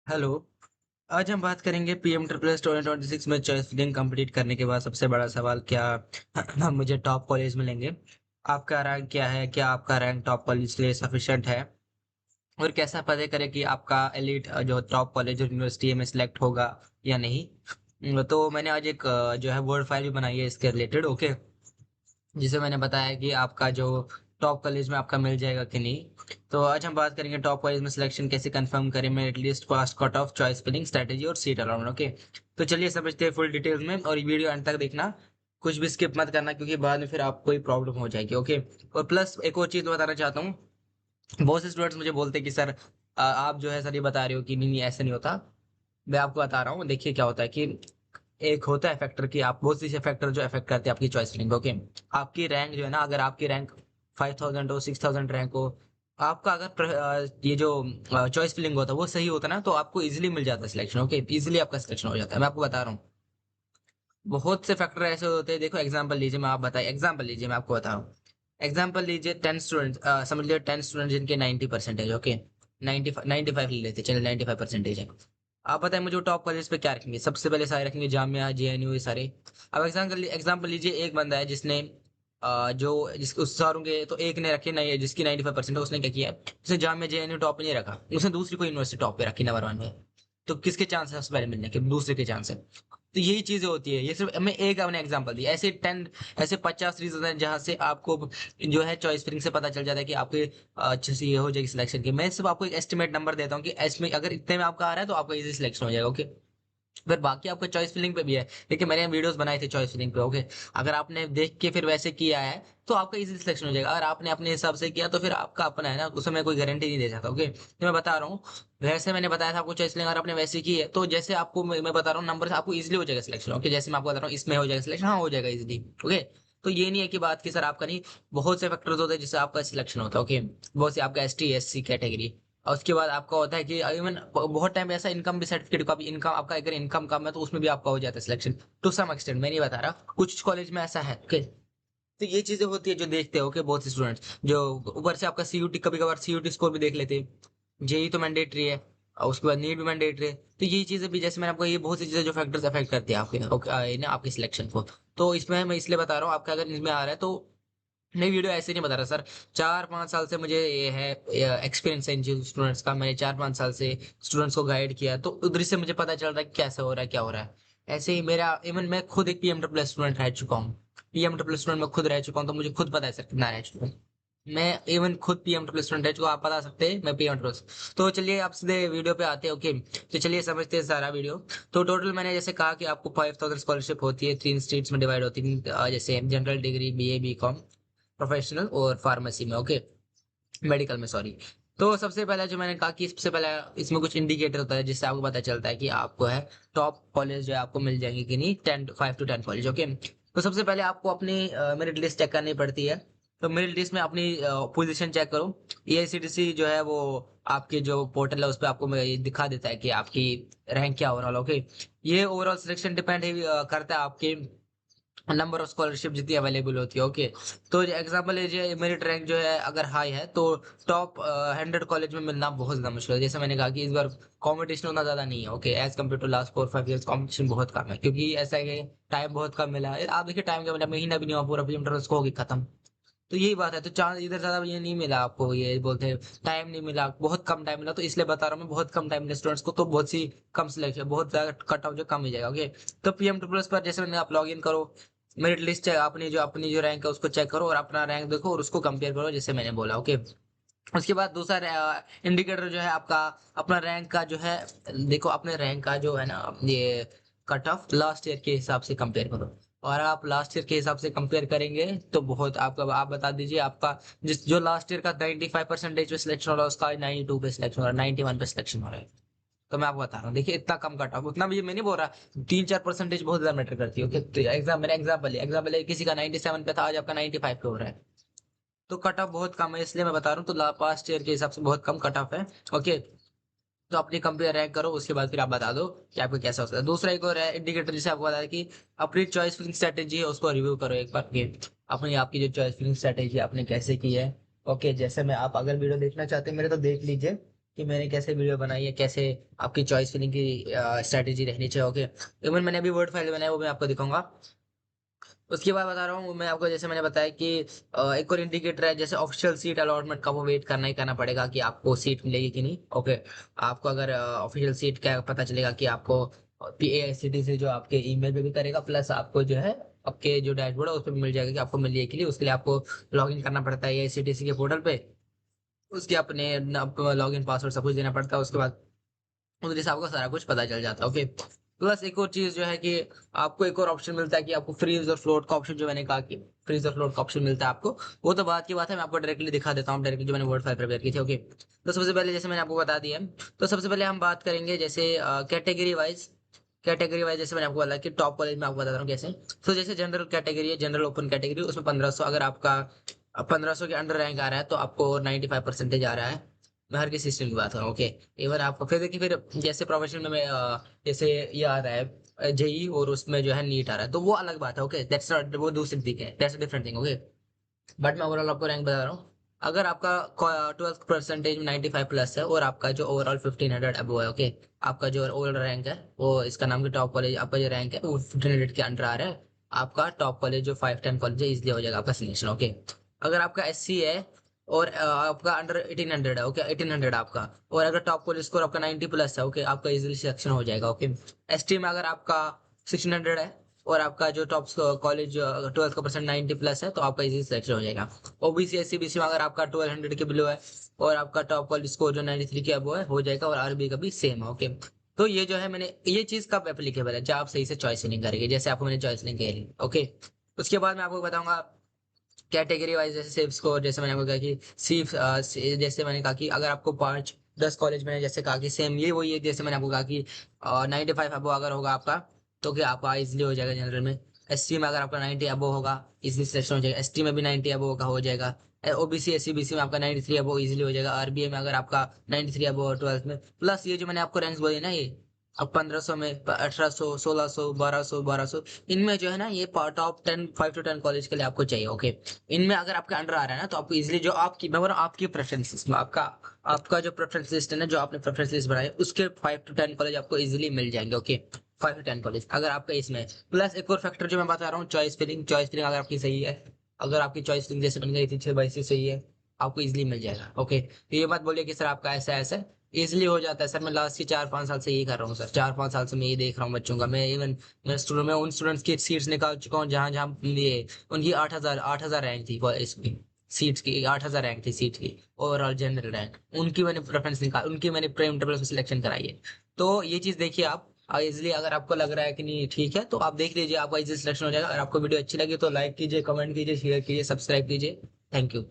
Hello. आज हम बात करेंगे पीएम ट्रिपल एस 2026 में चॉइस फिलिंग कंप्लीट करने के बाद सबसे बड़ा सवाल क्या मुझे टॉप कॉलेज मिलेंगे। आपका रैंक क्या है? क्या आपका रैंक टॉप कॉलेज के लिए सफिशिएंट है? और कैसा पता करें कि आपका एलिट जो टॉप कॉलेज और यूनिवर्सिटी में सिलेक्ट होगा या नहीं। तो मैंने आज एक जो है वर्ड फाइल भी बनाई है इसके रिलेटेड। ओके, जिसे मैंने बताया कि आपका जो टॉप कॉलेज में आपका मिल जाएगा कि नहीं। तो आज हम बात करेंगे टॉप कॉलेज में सिलेक्शन कैसे कंफर्म करें, merit list, past cut off, choice filling strategy और सीट अलाउंड। ओके, तो चलिए समझते हैं फुल डिटेल्स में, और ये वीडियो अंत तक देखना, कुछ भी स्किप मत करना, क्योंकि बाद में फिर आपको कोई प्रॉब्लम हो जाएगी। ओके, और प्लस एक और चीज बताना चाहता हूँ। बहुत से स्टूडेंट्स मुझे बोलते हैं कि सर आप जो है सर ये बता रहे हो कि नहीं नहीं ऐसा नहीं होता। मैं आपको बता रहा हूँ, देखिए क्या होता है कि एक होता है फैक्टर कि आप बहुत सी फैक्टर जो अफेक्ट करते हैं आपकी चॉइस फिलिंग। ओके, आपकी रैंक जो है ना, अगर आपकी रैंक 5000 हो, 6000 रैंक हो, आपका अगर ये जो चॉइस फिलिंग होता है वो सही होता है ना, तो आपको इजीली मिल जाता है सिलेक्शन। ओके, इजीली आपका सिलेक्शन हो जाता है, मैं आपको बता रहा हूँ। बहुत से फैक्टर ऐसे होते हैं। देखो एग्जांपल लीजिए, मैं आप बताइए, एग्जांपल लीजिए, मैं आपको बता रहा हूँ। एग्जांपल लीजिए 10 स्टूडेंट, समझ लीजिए 10 स्टूडेंट जिनके 90 परसेंटेज। ओके, 95 ले लेते, चलिए 95 परसेंटेज है। आप बताएं मुझे टॉप कॉलेज पे क्या रखेंगे? सबसे पहले सारे रखेंगे जामिया, जेएनयू, ये सारे। अब एग्जांपल लीजिए, एक बंदा है जिसने जो जिस उस सारों के तो एक ने रखे नहीं, जिसकी 95 परसेंट है, उसने क्या किया, उसने जामिया जेएनयू टॉप पे नहीं रखा, उसने दूसरी कोई यूनिवर्सिटी टॉप पे रखी, नंबर वन में। तो किसके चांस है सबसे पहले मिलने के? दूसरे के चांस है। तो यही चीजें होती है। ये सिर्फ मैं एक अपने एग्जांपल दी, ऐसे 10, ऐसे 50 रीजन है जहां से आपको जो है चॉइस फिलिंग से पता चल जाता है कि आपके अच्छे से ये हो जाएगी सिलेक्शन की। मैं सिर्फ आपको एक एस्टिमेट नंबर देता हूँ कि इसमें अगर इतने में आपका आ रहा है तो आपका इजी सिलेक्शन हो जाएगा। ओके, फिर बाकी आपका चॉइस फिलिंग पे भी है। देखिए मैंने वीडियोस बनाए थे चॉइस फिलिंग पे। ओके, अगर आपने देख के फिर वैसे किया है तो आपका इजी सिलेक्शन हो जाएगा। अगर आपने अपने हिसाब से किया तो फिर आपका अपना है ना, उसमें मैं कोई गारंटी नहीं दे सकता। ओके, तो मैं बता रहा हूँ, वैसे मैंने बताया था आपको चॉइस फिलिंग, अगर आपने वैसे की है तो जैसे आपको मैं बता रहा हूँ नंबर से आपको इजिली हो जाएगा सिलेक्शन। ओके, जैसे मैं आपको बता रहा हूँ इसमें हो जाएगा सिलेक्शन, हाँ हो जाएगा इजिली। ओके, तो ये नहीं है कि बात की सर आपका नहीं, बहुत से फैक्टर्स होते हैं जिससे आपका सिलेक्शन होता है। ओके, बहुत से आपका S T S C category, और उसके बाद आपका होता है कि इवन बहुत टाइम ऐसा इनकम भी सर्टिफिकेट का भी, इनकम आपका अगर इनकम कम है तो उसमें भी आपका हो जाता है सिलेक्शन टू सम एक्सटेंट। मैं नहीं बता रहा, कुछ कॉलेज में ऐसा है। ओके, तो ये चीजें होती है जो देखते हो। ओके, बहुत से स्टूडेंट्स जो ऊपर से आपका सीयूटी, कभी कभार सीयूटी स्कोर भी देख लेते हैं। जेई तो मैंडेटरी है, और उसके बाद नीट भी मैंडेटरी है। तो ये चीजें भी, जैसे मैंने आपको ये बहुत सी चीजें जो फैक्टर्स अफेक्ट करती है आपके ना आपके सिलेक्शन को। तो इसमें मैं इसलिए बता रहा हूँ, आपका अगर इसमें आ रहा है तो नहीं, वीडियो ऐसे नहीं बता रहा सर। 4-5 साल से मुझे ये है एक्सपीरियंस है इन स्टूडेंट्स का। मैंने 4-5 साल से स्टूडेंट्स को गाइड किया है, तो उधर से मुझे पता चल रहा है कि कैसे हो रहा है, क्या हो रहा है। ऐसे ही मेरा इवन मैं खुद एक पीएमडब्ल्यू स्टूडेंट रह चुका हूँ। पीएमडब्ल्यू स्टूडेंट मैं खुद रह चुका हूँ, तो मुझे खुद पता है सर कितना रह चुका हूँ। मैं इवन खुद पीएमडब्ल्यू स्टूडेंट रह चुका हूँ, आप बता सकते हैं मैं पीएमडब्ल्यू। तो चलिए आप सीधे वीडियो पे आते हैं। ओके, तो चलिए समझते हैं सारा वीडियो। तो टोटल मैंने जैसे कहा कि आपको 5000 स्कॉलरशिप होती है, 3 स्टेट्स में डिवाइड होती है, जैसे general degree, BA, BCom, professional और फार्मेसी में। ओके, मेडिकल में, सॉरी। तो सबसे पहला जो मैंने कहा कि सबसे पहला इसमें कुछ इंडिकेटर होता है जिससे आपको पता चलता है कि आपको है टॉप कॉलेज जो है आपको मिल जाएंगे कि नहीं, 5 to 10 कॉलेज। ओके, तो सबसे पहले आपको अपनी मेरिट लिस्ट चेक करनी पड़ती है। तो मेरिट लिस्ट में अपनी पोजीशन चेक करो। एआईसीटीसी जो है वो आपके जो पोर्टल है उस पर आपको ये दिखा देता है कि आपकी रैंक क्या ओवरऑल। ओके, ये ओवरऑल सिलेक्शन डिपेंड करता है आपके नंबर ऑफ स्कॉलरशिप जितनी अवेलेबल होती है। ओके, तो एग्जांपल लीजिए, मेरिट रैंक जो है अगर हाई है तो टॉप 100 कॉलेज में मिलना बहुत ज्यादा मुश्किल है। जैसे मैंने कहा कि इस बार कंपटीशन उतना ज्यादा नहीं है। Okay, as compare to last 4-5 years competition बहुत कम है, क्योंकि ऐसा है कि टाइम बहुत कम मिला है। आप देखिए टाइम का मिला, महीना भी नहीं हुआ पूरा पीएम को होगी खत्म। तो यही बात है, तो चांस इधर ज्यादा ये नहीं मिला आपको, ये बोलते हैं टाइम नहीं मिला, बहुत कम टाइम मिला, तो इसलिए बता रहा हूँ मैं, बहुत कम टाइम मिला स्टूडेंट्स को, तो बहुत सी कम सिलेक्शन, बहुत ज्यादा कट ऑफ जो कम ही जाएगा। ओके, तो पीएम टू प्लस पर जैसे मैंने आप लॉग इन करो, मेरिट लिस्ट है, अपनी जो रैंक है उसको चेक करो और अपना रैंक देखो और उसको कंपेयर करो, जैसे मैंने बोला। ओके, उसके बाद दूसरा इंडिकेटर जो है आपका अपना रैंक का जो है, देखो अपने रैंक का जो है ना, ये कट ऑफ लास्ट ईयर के हिसाब से कंपेयर करो। और आप लास्ट ईयर के हिसाब से कंपेयर करेंगे तो बहुत आपका, आप बता दीजिए आपका जिस जो लास्ट ईयर का 95 परसेंटेज पे सिलेक्शन हो रहा है उसका 92 पे सिलेक्शन हो रहा है, 91 पे सिलेक्शन हो रहा है। तो मैं आपको बता रहा हूँ, देखिए इतना कम कट ऑफ, उतना भी मैं नहीं बोल रहा, 3-4 परसेंटेज बहुत ज्यादा मैटर करती है। ओके, तो एग्जाम्पल है, किसी का 97 पे था, आज आपका 95 पे हो रहा है, तो कट ऑफ बहुत कम है, इसलिए मैं बता रहा हूँ। तो पास्ट ईयर के हिसाब से बहुत कम कट ऑफ है। ओके, तो अपनी कंपेयर रैंक करो, उसके बाद फिर आप बता दो कि आपको कैसा हो सकता है। दूसरा एक और है इंडिकेटर, जिसे आपको बताया कि अपनी चॉइस फिलिंग स्ट्रेटेजी है उसको रिव्यू करो एक बार कि अपनी आपकी जो चॉइस फिलिंग स्ट्रेटेजी आपने कैसे की है। ओके, जैसे मैं, आप अगर वीडियो देखना चाहते हैं मेरे तो देख लीजिए, कि मैंने कैसे वीडियो बनाई है, कैसे आपकी चॉइस फिलिंग की स्ट्रैटेजी रहनी चाहिए। ओके, इवन मैंने अभी वर्ड फाइल बनाया, वो मैं आपको दिखाऊंगा। उसके बाद बता रहा हूँ मैं आपको, जैसे मैंने बताया कि एक और इंडिकेटर है, जैसे ऑफिशियल सीट अलॉटमेंट का, वो वेट करना ही करना पड़ेगा कि आपको सीट मिलेगी कि नहीं। ओके, आपको अगर ऑफिशियल सीट का पता चलेगा कि आपको PAICT से जो आपके ईमेल पे भी करेगा, प्लस आपको जो है आपके जो डैशबोर्ड है उस पर भी मिल जाएगा कि आपको मिली है कि नहीं। उसके लिए आपको लॉग इन करना पड़ता है AICTC के पोर्टल पे। उसके अपने लॉग इन पासवर्ड सब कुछ देना पड़ता है। उसके बाद उधर से आपको सारा कुछ पता चल जाता है। ओके, प्लस एक और चीज जो है कि आपको एक और ऑप्शन मिलता है कि आपको फ्रीज और फ्लोट का ऑप्शन, जो मैंने कहा कि फ्रीज और फ्लोट का ऑप्शन मिलता है आपको, वो तो बात की बात है। मैं आपको डायरेक्टली दिखा देता हूँ, डायरेक्टली जो मैंने वर्ड फाइल प्रिपेयर की थी। ओके, तो सबसे पहले जैसे मैंने आपको बता दिया, तो सबसे पहले हम बात करेंगे जैसे कैटेगरी वाइज जैसे मैंने आपको बोला कि टॉप कॉलेज में आपको बता रहा हूँ कैसे। तो जैसे जनरल कैटेगरी है, जनरल ओपन कैटेगरी, उसमें 1500, अगर आपका 1500 के अंडर रैंक आ रहा है तो आपको 95% आ रहा है। मैं हर किसी स्ट्रीम की बात कर रहा हूँ। ओके, इवन आपको फिर देखिए, फिर जैसे प्रोफेशनल में जैसे ये आ रहा है JEE, और उसमें जो है नीट आ रहा है, तो वो अलग बात है। ओके, दैट्स नॉट, वो दूसरी थिंग है, that's different thing. Okay, but मैं ओवरऑल आपको रैंक बता रहा हूँ। अगर आपका 12 परसेंटेज में 95 प्लस है, और आपका जो ओवरऑल 1500 अबो है। ओके, आपका जो ओवरऑल रैंक है, वो इसका नाम की टॉप कॉलेज, आपका जो रैंक है वो 1500 के अंडर आ रहा है, आपका टॉप कॉलेज जो 510 कॉलेज है, इजिली हो जाएगा आपका सिलेक्शन। ओके, अगर आपका SC है और आपका अंडर 1800 है। ओके, 1800 आपका, और अगर टॉप कॉलेज स्कोर आपका 90 प्लस है, ओके, आपका इजिली सिलेक्शन हो जाएगा। ओके, ST में अगर आपका 1600 है, और आपका जो टॉप कॉलेज 12 का परसेंट 90 प्लस है, तो आपका इजी सिलेक्शन हो जाएगा। OBC SC BC में अगर आपका 1200 के बिलो है, और आपका टॉप कॉलेज स्कोर जो 93 के अबो है, हो जाएगा। और RB का भी सेम है। ओके, तो ये जो है, मैंने ये चीज कब एप्लीकेबल है, जब आप सही से चॉइस नहीं करेंगे, जैसे आपको मैंने चॉइस नहीं करी। ओके, उसके बाद मैं आपको बताऊंगा कैटेगरी वाइज, जैसे सेफ स्कोर, जैसे मैंने आपको कहा कि सिर्फ जैसे मैंने कहा कि अगर आपको 5-10 कॉलेज में, जैसे कहा कि सेम ये वही है, जैसे मैंने आपको कहा कि 95 अबो अगर होगा आपका, तो क्या आपका इजिली हो जाएगा जनरल में। SC में अगर आपका 90 अबो होगा, इजिली सिलेक्शन हो जाएगा। ST में भी 90 अबो का हो जाएगा। OBC SC BC में आपका 93 अबो इजिली हो जाएगा। RBA में अगर आपका 93 अबो 12 में, प्लस ये जो मैंने आपको रैंक्स बोली ना, ये अब 1500 में 1800, 1600, 1200, इनमें जो है ना, ये टॉप 10, 5 to 10 कॉलेज के लिए आपको चाहिए। ओके, इनमें अगर आपके अंडर आ रहा है ना, तो आपको इजीली, जो आपकी, मैं बोल रहा हूँ आपकी प्रेफरेंस लिस्ट में, आपका आपका जो प्रेफरेंस लिस्ट है ना, जो आपने प्रेफरेंस लिस्ट बनाई है, उसके 5 to 10 कॉलेज आपको इजीली मिल जाएंगे। ओके, 5 to 10 कॉलेज अगर आपका इसमें है। प्लस एक और फैक्टर जो मैं बता रहा हूँ, चॉइस फिलिंग अगर आपकी सही है, अगर आपकी चॉइस फिलिंग जैसे बन गई थी 6/6 सही है, आपको इजिली मिल जाएगा। ओके, तो ये मत बोलिए कि सर आपका ऐसा ऐसा इजिली हो जाता है। सर मैं लास्ट के 4-5 साल से यही कर रहा हूँ सर, 4-5 साल से मैं ये देख रहा हूँ बच्चों का। मैं इवन मैं उन स्टूडेंट्स की सीट्स निकाल चुका हूँ जहाँ जहाँ ये उनकी 8,000 रैंक थी इसकी, सीट्स की 8,000 रैंक थी सीट की, ओवरऑल जनरल रैंक, उनकी मैंने प्रेफरेंस निकाल, उनकी मैंने प्रेम इंटरवल में सिलेक्शन कराई है। तो ये चीज देखिए आप इजिली, अगर आपको लग रहा है कि नहीं ठीक है, तो आप देख लीजिए, आपका इजिली सिलेक्शन हो जाएगा। अगर आपको वीडियो अच्छी लगी तो लाइक कीजिए, कमेंट कीजिए, शेयर कीजिए, सब्सक्राइब कीजिए। Thank you.